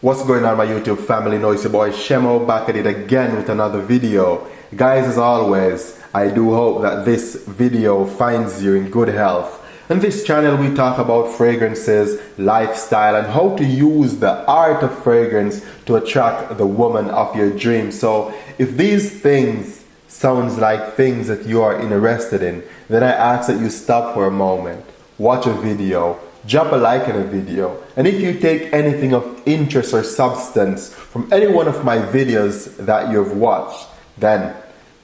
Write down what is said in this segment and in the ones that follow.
What's going on, my YouTube family? No, it's your boy Shemo back at it again with another video. Guys, as always, I do hope that this video finds you in good health. On this channel we talk about fragrances, lifestyle, and how to use the art of fragrance to attract the woman of your dreams. So if these things sounds like things that you are interested in, then I ask that you stop for a moment, watch a video, drop a like in a video, and if you take anything of interest or substance from any one of my videos that you've watched, then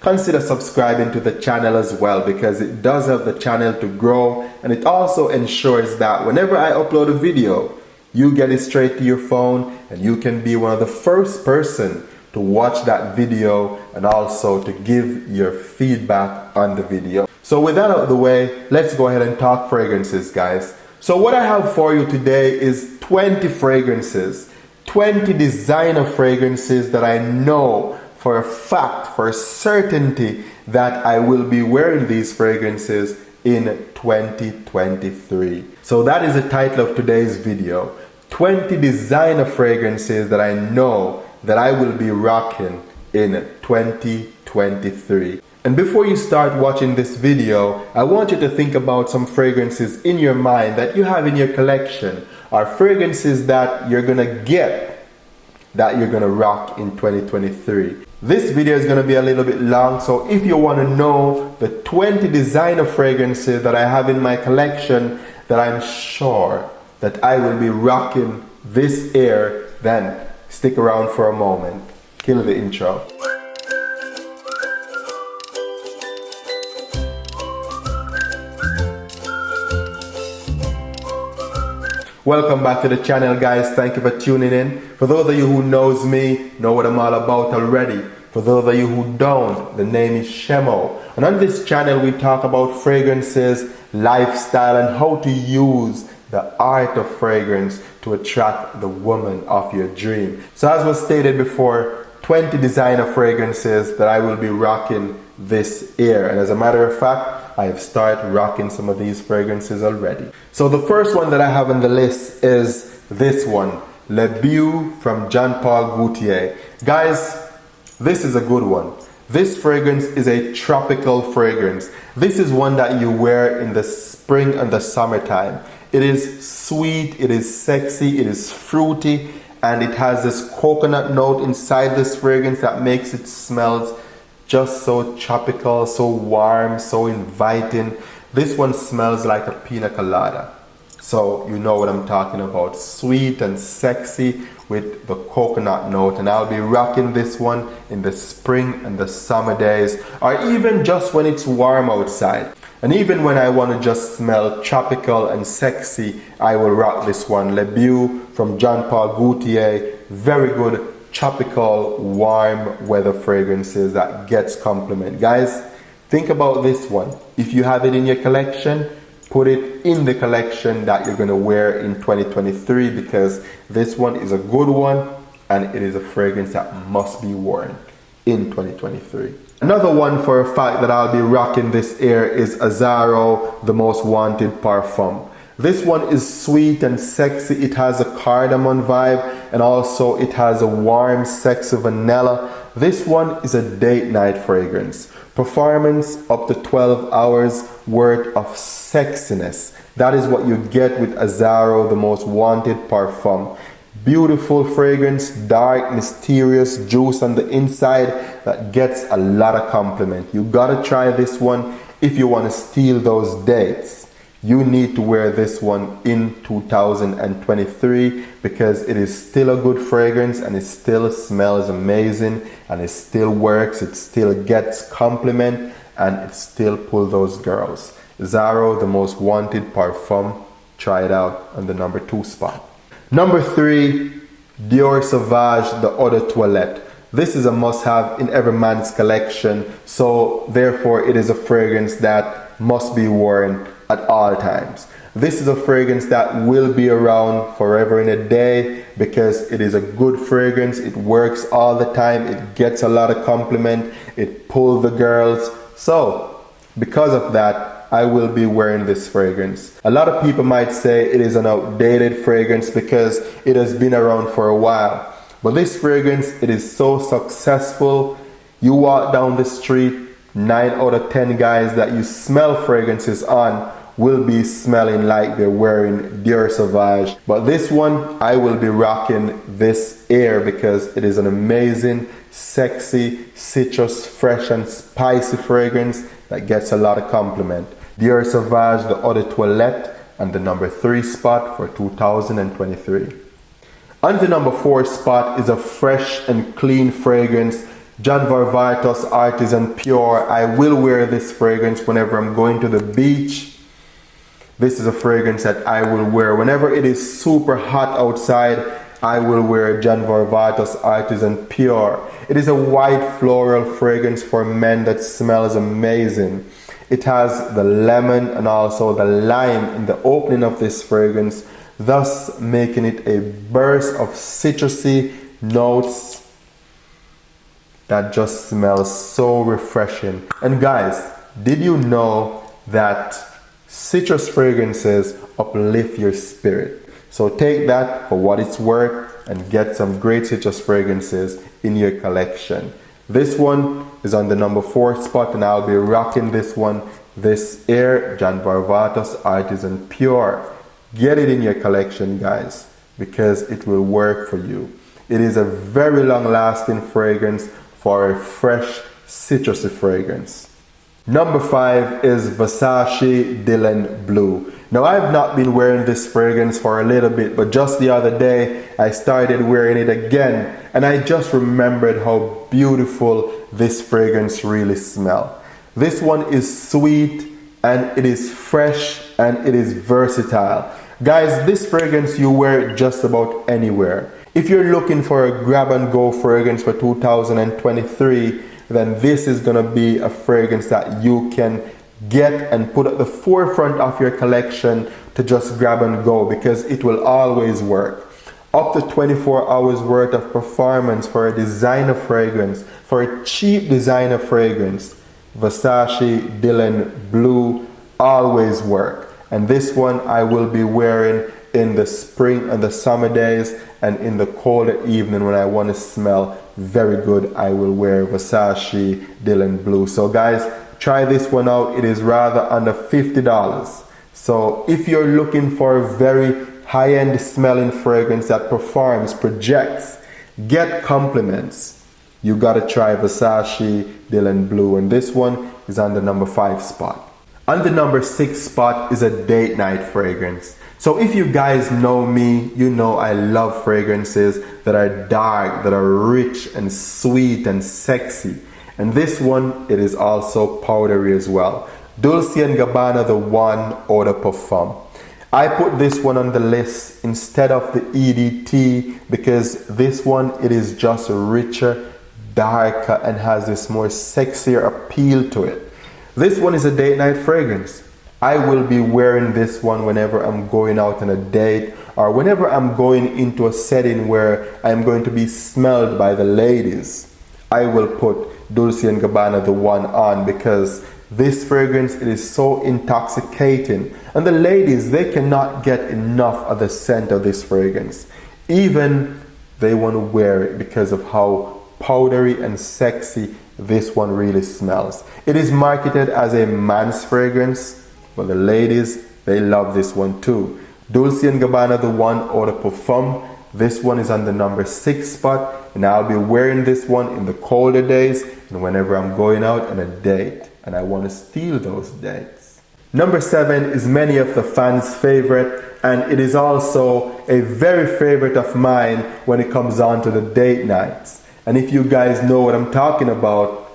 consider subscribing to the channel as well, because it does help the channel to grow, and it also ensures that whenever I upload a video, you get it straight to your phone and you can be one of the first person to watch that video and also to give your feedback on the video. So with that out of the way, let's go ahead and talk fragrances, guys. So what I have for you today is 20 fragrances, 20 designer fragrances that I know for a fact, for a certainty, that I will be wearing these fragrances in 2023. So that is the title of today's video, 20 designer fragrances that I know that I will be rocking in 2023. And before you start watching this video, I want you to think about some fragrances in your mind that you have in your collection, or fragrances that you're gonna get, that you're gonna rock in 2023. This video is gonna be a little bit long, so if you wanna know the 20 designer fragrances that I have in my collection that I'm sure that I will be rocking this year, then stick around for a moment. Kill the intro. Welcome back to the channel, guys. Thank you for tuning in. For those of you who knows me, know what I'm all about already. For those of you who don't, the name is Shemo. And on this channel we talk about fragrances, lifestyle, and how to use the art of fragrance to attract the woman of your dream. So as was stated before, 20 designer fragrances that I will be rocking this year. And as a matter of fact, I have started rocking some of these fragrances already. So the first one that I have on the list is this one, Beau from Jean Paul Gaultier. Guys, this is a good one. This fragrance is a tropical fragrance. This is one that you wear in the spring and the summertime. It is sweet, it is sexy, it is fruity, and it has this coconut note inside this fragrance that makes it smell just so tropical, so warm, so inviting. This one smells like a pina colada. So you know what I'm talking about. Sweet and sexy with the coconut note. And I'll be rocking this one in the spring and the summer days, or even just when it's warm outside. And even when I want to just smell tropical and sexy, I will rock this one. Beau from Jean Paul Gaultier. Very good tropical, warm weather fragrances that gets compliment. Guys, think about this one. If you have it in your collection, put it in the collection that you're going to wear in 2023, because this one is a good one and it is a fragrance that must be worn in 2023. Another one for a fact that I'll be rocking this year is Azzaro The Most Wanted Parfum. This one is sweet and sexy. It has a cardamom vibe, and also it has a warm, sexy vanilla. This one is a date night fragrance. Performance up to 12 hours worth of sexiness. That is what you get with Azzaro The Most Wanted Parfum. Beautiful fragrance, dark, mysterious, juice on the inside that gets a lot of compliment. You gotta try this one if you want to steal those dates. You need to wear this one in 2023, because it is still a good fragrance and it still smells amazing and it still works, it still gets compliment, and it still pulls those girls. Azzaro The Most Wanted Parfum. Try it out on the number 2 spot. Number 3, Dior Savage The Eau de Toilette. This is a must-have in every man's collection, so therefore it is a fragrance that must be worn at all times. This is a fragrance that will be around forever and a day, because it is a good fragrance. It works all the time. It gets a lot of compliment. It pulls the girls. So because of that, I will be wearing this fragrance. A lot of people might say it is an outdated fragrance because it has been around for a while. But this fragrance, it is so successful. You walk down the street, 9 out of 10 guys that you smell fragrances on will be smelling like they're wearing Dior Savage. But this one, I will be rocking this Air because it is an amazing, sexy, citrus, fresh and spicy fragrance that gets a lot of compliment. Dior Savage, the Eau de Toilette, and the number 3 spot for 2023. On the number 4 spot is a fresh and clean fragrance, John Varvatos Artisan Pure. I will wear this fragrance whenever I'm going to the beach. This is a fragrance that I will wear whenever it is super hot outside. I will wear John Varvatos Artisan Pure. It is a white floral fragrance for men that smells amazing. It has the lemon and also the lime in the opening of this fragrance, thus making it a burst of citrusy notes that just smells so refreshing. And guys, did you know that citrus fragrances uplift your spirit? So take that for what it's worth and get some great citrus fragrances in your collection. This one is on the number 4 spot and I'll be rocking this one, this Air John Varvatos Artisan Pure. Get it in your collection, guys, because it will work for you. It is a very long lasting fragrance for a fresh citrusy fragrance. Number 5 is Versace Dylan Blue. Now I've not been wearing this fragrance for a little bit, but just the other day I started wearing it again and I just remembered how beautiful this fragrance really smells. This one is sweet and it is fresh and it is versatile. Guys, this fragrance you wear just about anywhere. If you're looking for a grab and go fragrance for 2023, then this is gonna be a fragrance that you can get and put at the forefront of your collection to just grab and go because it will always work. Up to 24 hours worth of performance for a designer fragrance, for a cheap designer fragrance, Versace Dylan Blue always work. And this one I will be wearing in the spring and the summer days, and in the colder evening when I want to smell very good, I will wear Versace Dylan Blue. So guys, try this one out. It is rather under $50. So if you're looking for a very high-end smelling fragrance that performs, projects, get compliments, you gotta try Versace Dylan Blue, and this one is on the number 5 spot. On the number 6 spot is a date night fragrance. So if you guys know me, you know I love fragrances that are dark, that are rich and sweet and sexy. And this one, it is also powdery as well. Dolce Gabbana The One Eau de Parfum. I put this one on the list instead of the EDT because this one, it is just richer, darker, and has this more sexier appeal to it. This one is a date night fragrance. I will be wearing this one whenever I'm going out on a date or whenever I'm going into a setting where I'm going to be smelled by the ladies. I will put Dolce & Gabbana The One on because this fragrance, it is so intoxicating. And the ladies, they cannot get enough of the scent of this fragrance. Even they want to wear it because of how powdery and sexy this one really smells. It is marketed as a man's fragrance, but the ladies, they love this one too. Dolce & Gabbana The One Eau de Parfum. This one is on the number 6 spot, and I'll be wearing this one in the colder days and whenever I'm going out on a date and I want to steal those dates. Number 7 is many of the fans' favorite, and it is also a very favorite of mine when it comes on to the date nights. And if you guys know what I'm talking about,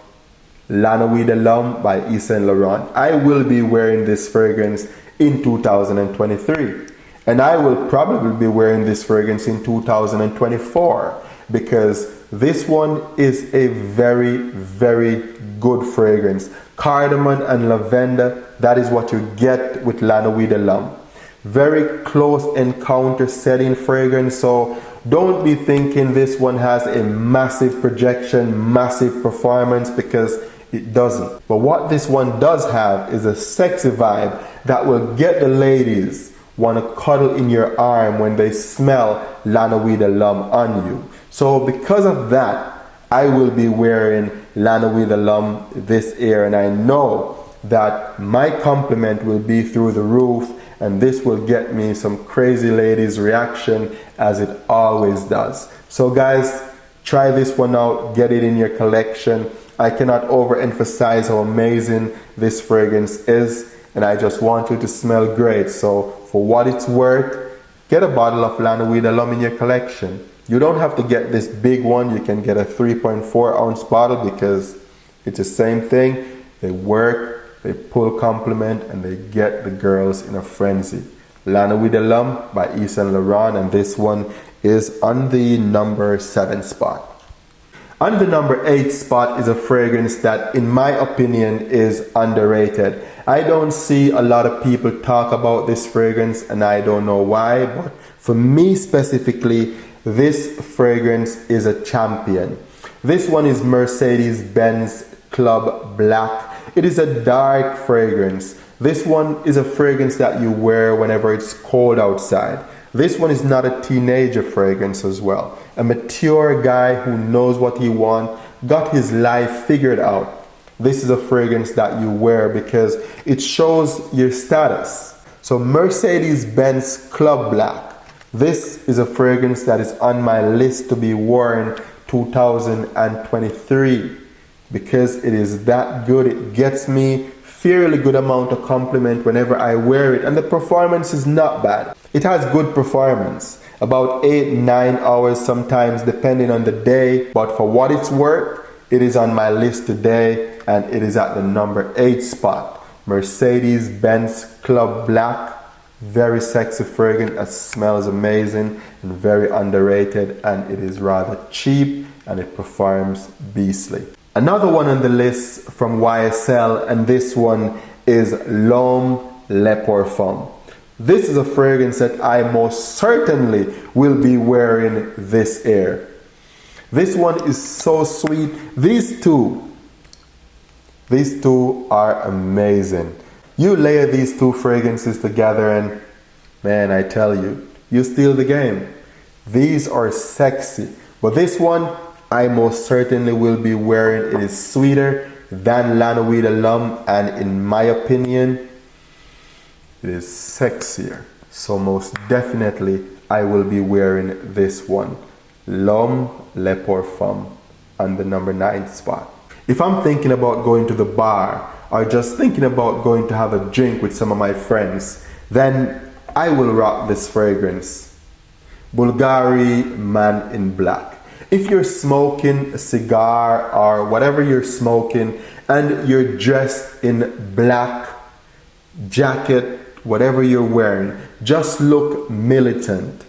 Lana with Alum by Yves Saint Laurent. I will be wearing this fragrance in 2023. And I will probably be wearing this fragrance in 2024 because this one is a very, very good fragrance. Cardamom and lavender, that is what you get with Lana with Alum. Very close encounter setting fragrance, so don't be thinking this one has a massive projection, massive performance, because It doesn't. But what this one does have is a sexy vibe that will get the ladies want to cuddle in your arm when they smell Lana with the Lump on you. So because of that, I will be wearing Lana with the Lump this year, and I know that my compliment will be through the roof, and this will get me some crazy ladies reaction, as it always does. So guys, try this one out, get it in your collection. I cannot overemphasize how amazing this fragrance is, and I just want you to smell great. So for what it's worth, get a bottle of Lana with the Lump in your collection. You don't have to get this big one. You can get a 3.4 ounce bottle because it's the same thing. They work, they pull compliment, and they get the girls in a frenzy. Lana with the Lump by Yves Saint Laurent, and this one is on the number 7 spot. On the number 8 spot is a fragrance that, in my opinion, is underrated. I don't see a lot of people talk about this fragrance, and I don't know why, but for me specifically, this fragrance is a champion. This one is Mercedes-Benz Club Black. It is a dark fragrance. This one is a fragrance that you wear whenever it's cold outside. This one is not a teenager fragrance as well. A mature guy who knows what he wants, got his life figured out. This is a fragrance that you wear because it shows your status. So Mercedes-Benz Club Black. This is a fragrance that is on my list to be worn 2023 because it is that good. It gets me fairly good amount of compliment whenever I wear it, and the performance is not bad. It has good performance, about 8-9 hours sometimes depending on the day, but for what it's worth, it is on my list today, and it is at the number 8 spot. Mercedes-Benz Club Black. Very sexy fragrance that smells amazing and very underrated, and it is rather cheap and it performs beastly. Another one on the list from YSL, and this one is L'Homme Le Parfum. This is a fragrance that I most certainly will be wearing this year. This one is so sweet. These two are amazing. You layer these two fragrances together and man, I tell you, you steal the game. These are sexy. But this one, I most certainly will be wearing. It is sweeter than Lana with the Lump, and in my opinion, it is sexier. So most definitely, I will be wearing this one. L'Homme Le Parfum on the number 9 spot. If I'm thinking about going to the bar, or just thinking about going to have a drink with some of my friends, then I will rock this fragrance. Bulgari Man in Black. If you're smoking a cigar or whatever you're smoking and you're dressed in black, jacket, whatever you're wearing, just look militant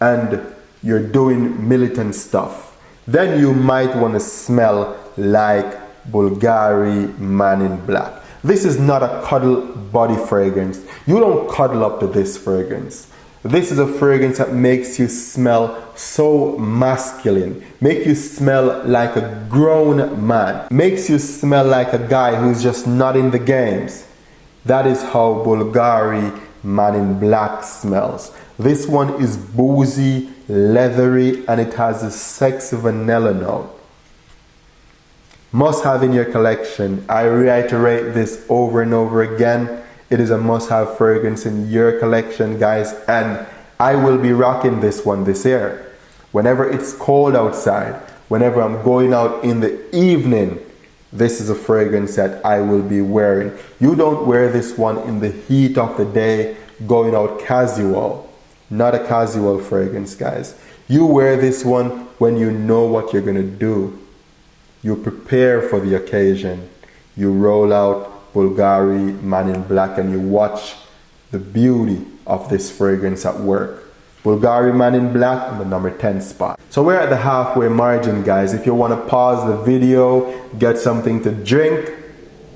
and you're doing militant stuff, then you might want to smell like Bulgari Man in Black. This is not a cuddle body fragrance. You don't cuddle up to this fragrance. This is a fragrance that makes you smell so masculine, make you smell like a grown man, makes you smell like a guy who's just not in the games. That is how Bulgari Man in Black smells. This one is boozy, leathery, and it has a sexy vanilla note. Must have in your collection. I reiterate this over and over again. It is a must-have fragrance in your collection, guys, and I will be rocking this one this year. Whenever it's cold outside, whenever I'm going out in the evening, this is a fragrance that I will be wearing. You don't wear this one in the heat of the day, going out casual. Not a casual fragrance, guys. You wear this one when you know what you're gonna do. You prepare for the occasion. You roll out Bulgari Man in Black and you watch the beauty of this fragrance at work. Bulgari Man in Black on the number 10 spot. So we're at the halfway margin, guys. If you want to pause the video, get something to drink,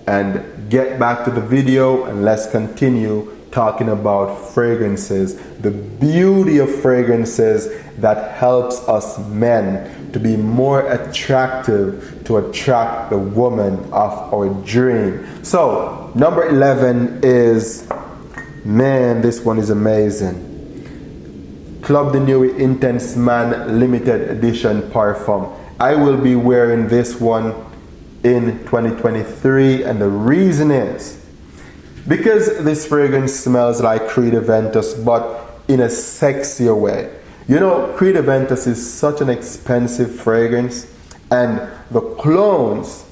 and get back to the video, and let's continue, talking about fragrances, the beauty of fragrances that helps us men to be more attractive, to attract the woman of our dream. So, number 11 is, man, this one is amazing. Club de Nuit Intense Man limited edition parfum. I will be wearing this one in 2023, and the reason is because this fragrance smells like Creed Aventus, but in a sexier way. You know, Creed Aventus is such an expensive fragrance, and the clones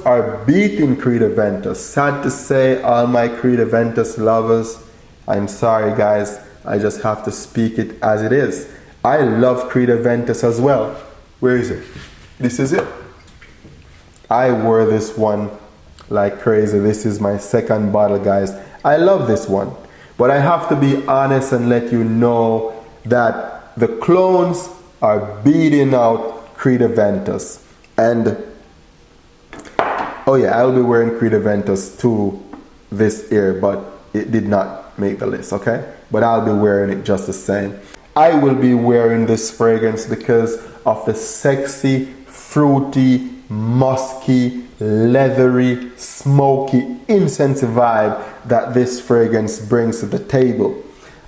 are beating Creed Aventus. Sad to say, all my Creed Aventus lovers, I'm sorry guys, I just have to speak it as it is. I love Creed Aventus as well. Where is it? This is it. I wore this one like crazy. This is my second bottle, guys. I love this one. But I have to be honest and let you know that the clones are beating out Creed Aventus. And, oh yeah, I'll be wearing Creed Aventus too this year, but it did not make the list, okay? But I'll be wearing it just the same. I will be wearing this fragrance because of the sexy, fruity, musky, leathery, smoky, incense vibe that this fragrance brings to the table.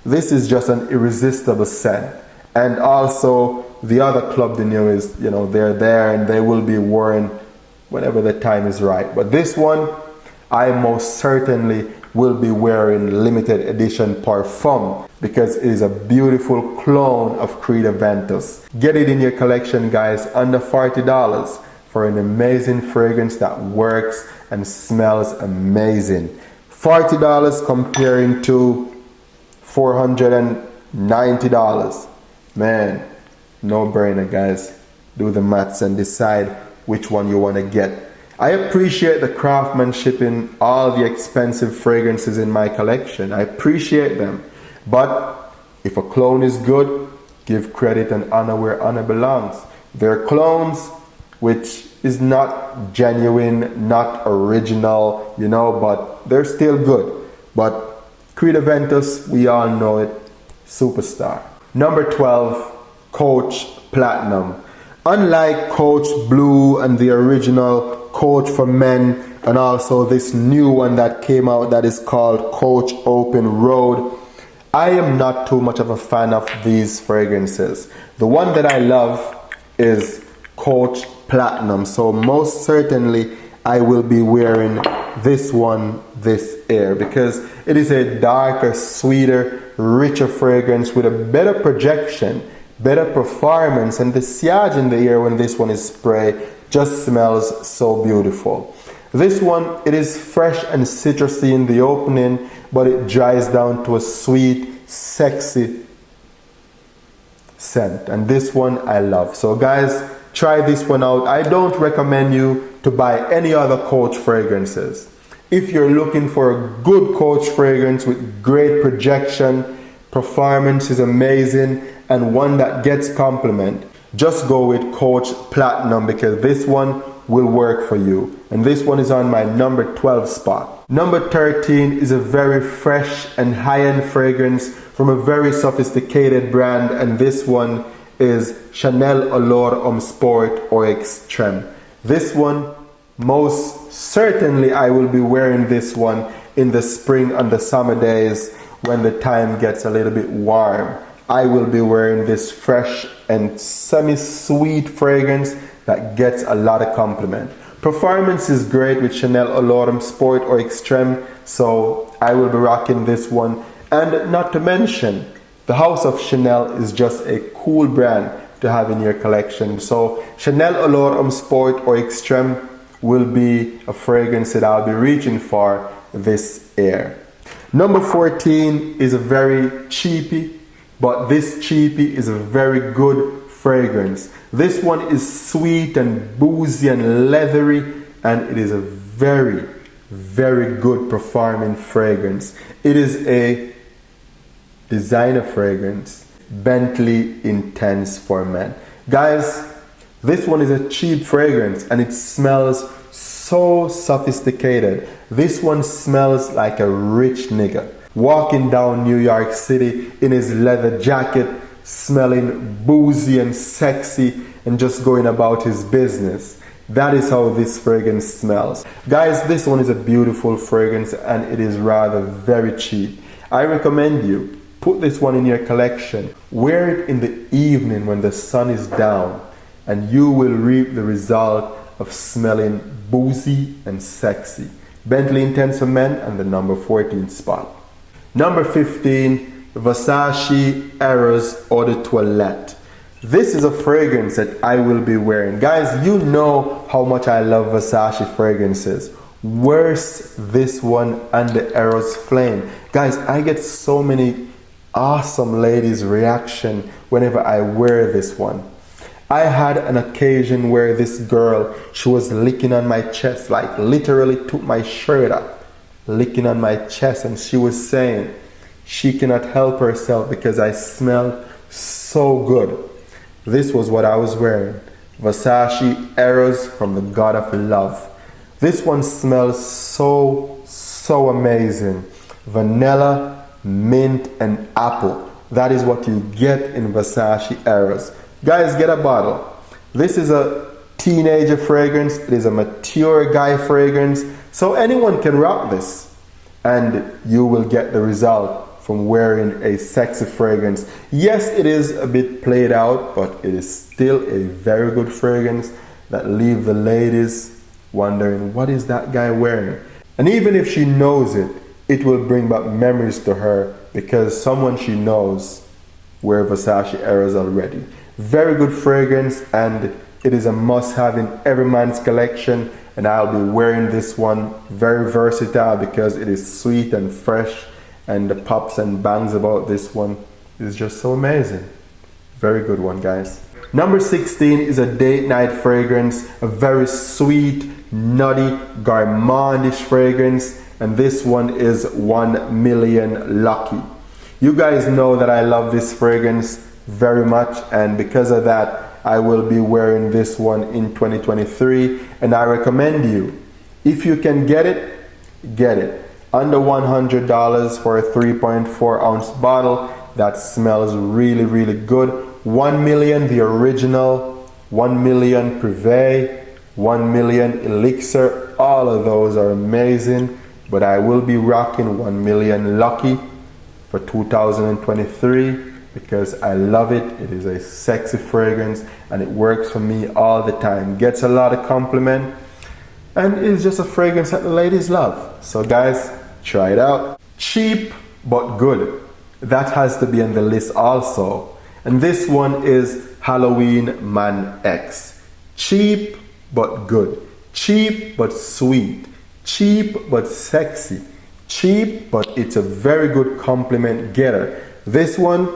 This is just an irresistible scent. And also the other Club de Nuit is, you know, they're there and they will be worn whenever the time is right. But this one, I most certainly will be wearing limited edition parfum because it is a beautiful clone of Creed Aventus. Get it in your collection, guys, under $40 for an amazing fragrance that works and smells amazing. $40 comparing to $490. Man, no brainer, guys. Do the maths and decide which one you want to get. I appreciate the craftsmanship in all the expensive fragrances in my collection. I appreciate them. But if a clone is good, give credit and honor where honor belongs. There are clones which is not genuine, not original, you know, but they're still good. But Creed Aventus, we all know it, superstar. Number 12, Coach Platinum. Unlike Coach Blue and the original Coach for Men, and also this new one that came out that is called Coach Open Road, I am not too much of a fan of these fragrances. The one that I love is Coach Platinum, so most certainly I will be wearing this one this year because it is a darker, sweeter, richer fragrance with a better projection, better performance, and the sillage in the air when this one is sprayed just smells so beautiful. This one, it is fresh and citrusy in the opening, but it dries down to a sweet, sexy scent, and this one I love. So guys, try this one out. I don't recommend you to buy any other Coach fragrances. If you're looking for a good Coach fragrance with great projection, performance is amazing, and one that gets compliment, just go with Coach Platinum because this one will work for you. And this one is on my number 12 spot. Number 13 is a very fresh and high-end fragrance from a very sophisticated brand, and this one is Chanel Allure Homme Sport or Extreme. This one, most certainly I will be wearing this one in the spring and the summer days when the time gets a little bit warm. I will be wearing this fresh and semi-sweet fragrance that gets a lot of compliment. Performance is great with Chanel Allure Homme Sport or Extreme, so I will be rocking this one. And not to mention, the House of Chanel is just a cool brand to have in your collection. So Chanel Allure Homme Sport or Extreme will be a fragrance that I'll be reaching for this year. Number 14 is a very cheapy, but this cheapy is a very good fragrance. This one is sweet and boozy and leathery, and it is a very, very good performing fragrance. It is a designer fragrance, Bentley Intense for Men. Guys, this one is a cheap fragrance and it smells so sophisticated. This one smells like a rich nigga. Walking down New York City in his leather jacket, smelling boozy and sexy and just going about his business. That is how this fragrance smells. Guys, this one is a beautiful fragrance and it is rather very cheap. I recommend you put this one in your collection. Wear it in the evening when the sun is down and you will reap the result of smelling boozy and sexy. Bentley Intense for men and the number 14 spot. Number 15, Versace Eros Eau de Toilette. This is a fragrance that I will be wearing. Guys, you know how much I love Versace fragrances. Where's this one and the Eros Flame? Guys, I get so many awesome ladies' reaction whenever I wear this one. I had an occasion where this girl, she was licking on my chest, like literally took my shirt up, licking on my chest, and she was saying she cannot help herself because I smelled so good. This was what I was wearing. Versace Eros from the God of Love. This one smells so amazing. Vanilla, mint, and apple. That is what you get in Versace Eros. Guys, get a bottle. This is a teenager fragrance. It is a mature guy fragrance. So anyone can rock this. And you will get the result from wearing a sexy fragrance. Yes, it is a bit played out, but it is still a very good fragrance that leave the ladies wondering, what is that guy wearing? And even if she knows it, it will bring back memories to her because someone she knows wear Versace Eros already. Very good fragrance and it is a must-have in every man's collection, and I'll be wearing this one. Very versatile because it is sweet and fresh, and the pops and bangs about this one is just so amazing. Very good one, guys. Number 16 is a date night fragrance, a very sweet, nutty, gourmandish fragrance, and this one is 1 Million Lucky. You guys know that I love this fragrance very much, and because of that, I will be wearing this one in 2023, and I recommend you, if you can get it, get it. Under $100 for a 3.4 ounce bottle that smells really good. 1 Million the original, 1 Million Privé, 1 Million Elixir, all of those are amazing, but I will be rocking 1 Million Lucky for 2023 because I love it. It is a sexy fragrance and it works for me all the time. Gets a lot of compliment and it's just a fragrance that the ladies love. So guys, try it out. Cheap but good. That has to be on the list also. And this one is Halloween Man X. Cheap but good. Cheap but sweet. Cheap but sexy. Cheap but it's a very good compliment getter. This one,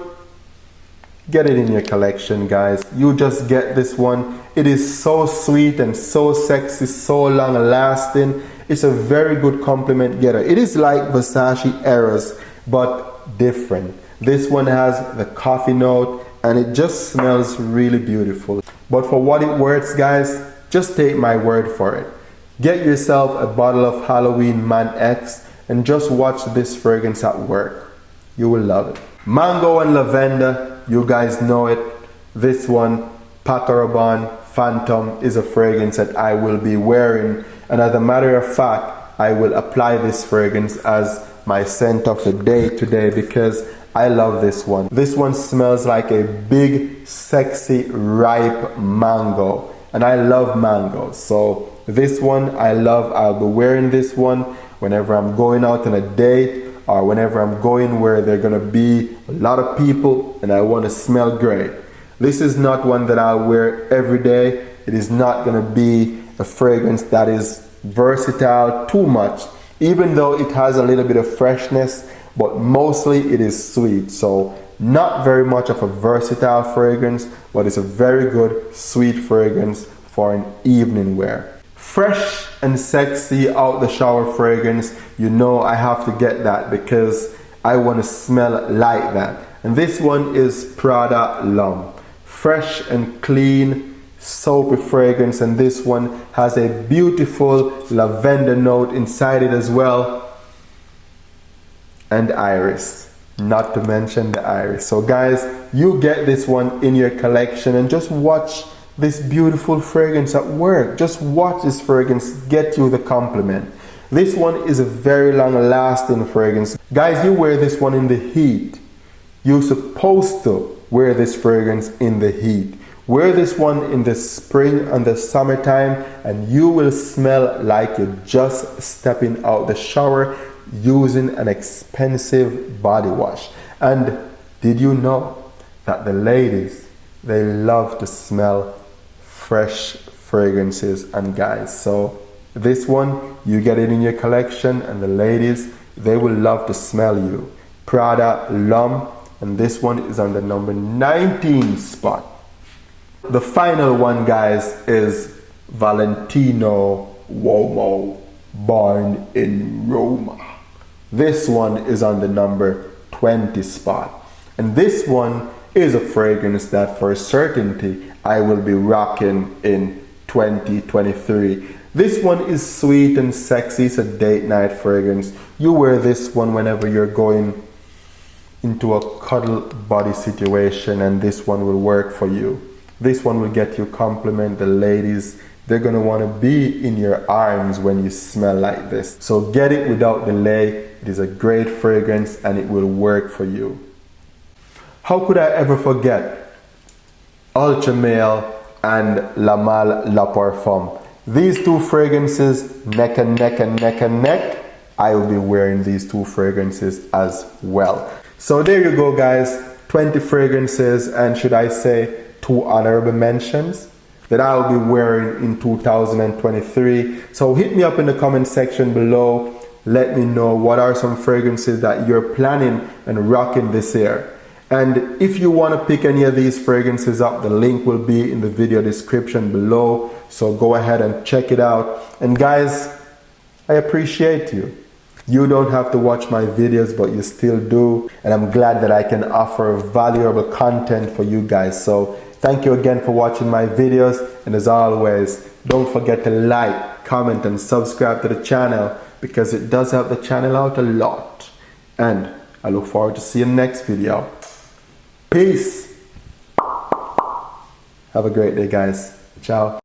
get it in your collection, guys. You just get this one. It is so sweet and so sexy, so long lasting. It's a very good compliment getter. It is like Versace Eros, but different. This one has the coffee note and it just smells really beautiful. But for what it worth, guys, just take my word for it. Get yourself a bottle of Halloween Man X and just watch this fragrance at work. You will love it. Mango and lavender, you guys know it. This one, Paco Rabanne Phantom, is a fragrance that I will be wearing. And as a matter of fact, I will apply this fragrance as my scent of the day today because I love this one. This one smells like a big, sexy, ripe mango. And I love mango. So this one I love. I'll be wearing this one whenever I'm going out on a date or whenever I'm going where there are going to be a lot of people and I want to smell great. This is not one that I'll wear every day. It is not going to be a fragrance that is versatile too much, even though it has a little bit of freshness, but mostly it is sweet. So not very much of a versatile fragrance, but it's a very good sweet fragrance for an evening wear. Fresh and sexy out the shower fragrance, you know I have to get that because I want to smell like that. And this one is Prada Lump. Fresh and clean, soapy fragrance, and this one has a beautiful lavender note inside it as well, and iris, not to mention the iris. So guys, you get this one in your collection and just watch this beautiful fragrance at work. Just watch this fragrance get you the compliment. This one is a very long lasting fragrance. Guys, you wear this one in the heat. You're supposed to wear this fragrance in the heat. Wear this one in the spring and the summertime and you will smell like you're just stepping out the shower using an expensive body wash. And did you know that the ladies, they love to smell fresh fragrances? And guys, so this one, you get it in your collection and the ladies, they will love to smell you. Prada Lump, and this one is on the number 19 spot. The final one, guys, is Valentino Womo, Born in Roma. This one is on the number 20 spot. And this one is a fragrance that for certainty I will be rocking in 2023. This one is sweet and sexy. It's a date night fragrance. You wear this one whenever you're going into a cuddle body situation, and this one will work for you. This one will get you compliment. The ladies, they're gonna wanna be in your arms when you smell like this. So get it without delay. It is a great fragrance and it will work for you. How could I ever forget Ultra Male and La Mal Le Parfum? These two fragrances, neck and neck and neck and neck. I will be wearing these two fragrances as well. So there you go, guys. 20 fragrances, and should I say 2 honorable mentions that I'll be wearing in 2023. So hit me up in the comment section below. Let me know what are some fragrances that you're planning and rocking this year. And if you want to pick any of these fragrances up, the link will be in the video description below. So go ahead and check it out. And guys, I appreciate you. You don't have to watch my videos, but you still do. And I'm glad that I can offer valuable content for you guys. So thank you again for watching my videos. And as always, don't forget to like, comment, and subscribe to the channel because it does help the channel out a lot. And I look forward to seeing you next video. Peace. Have a great day, guys. Ciao.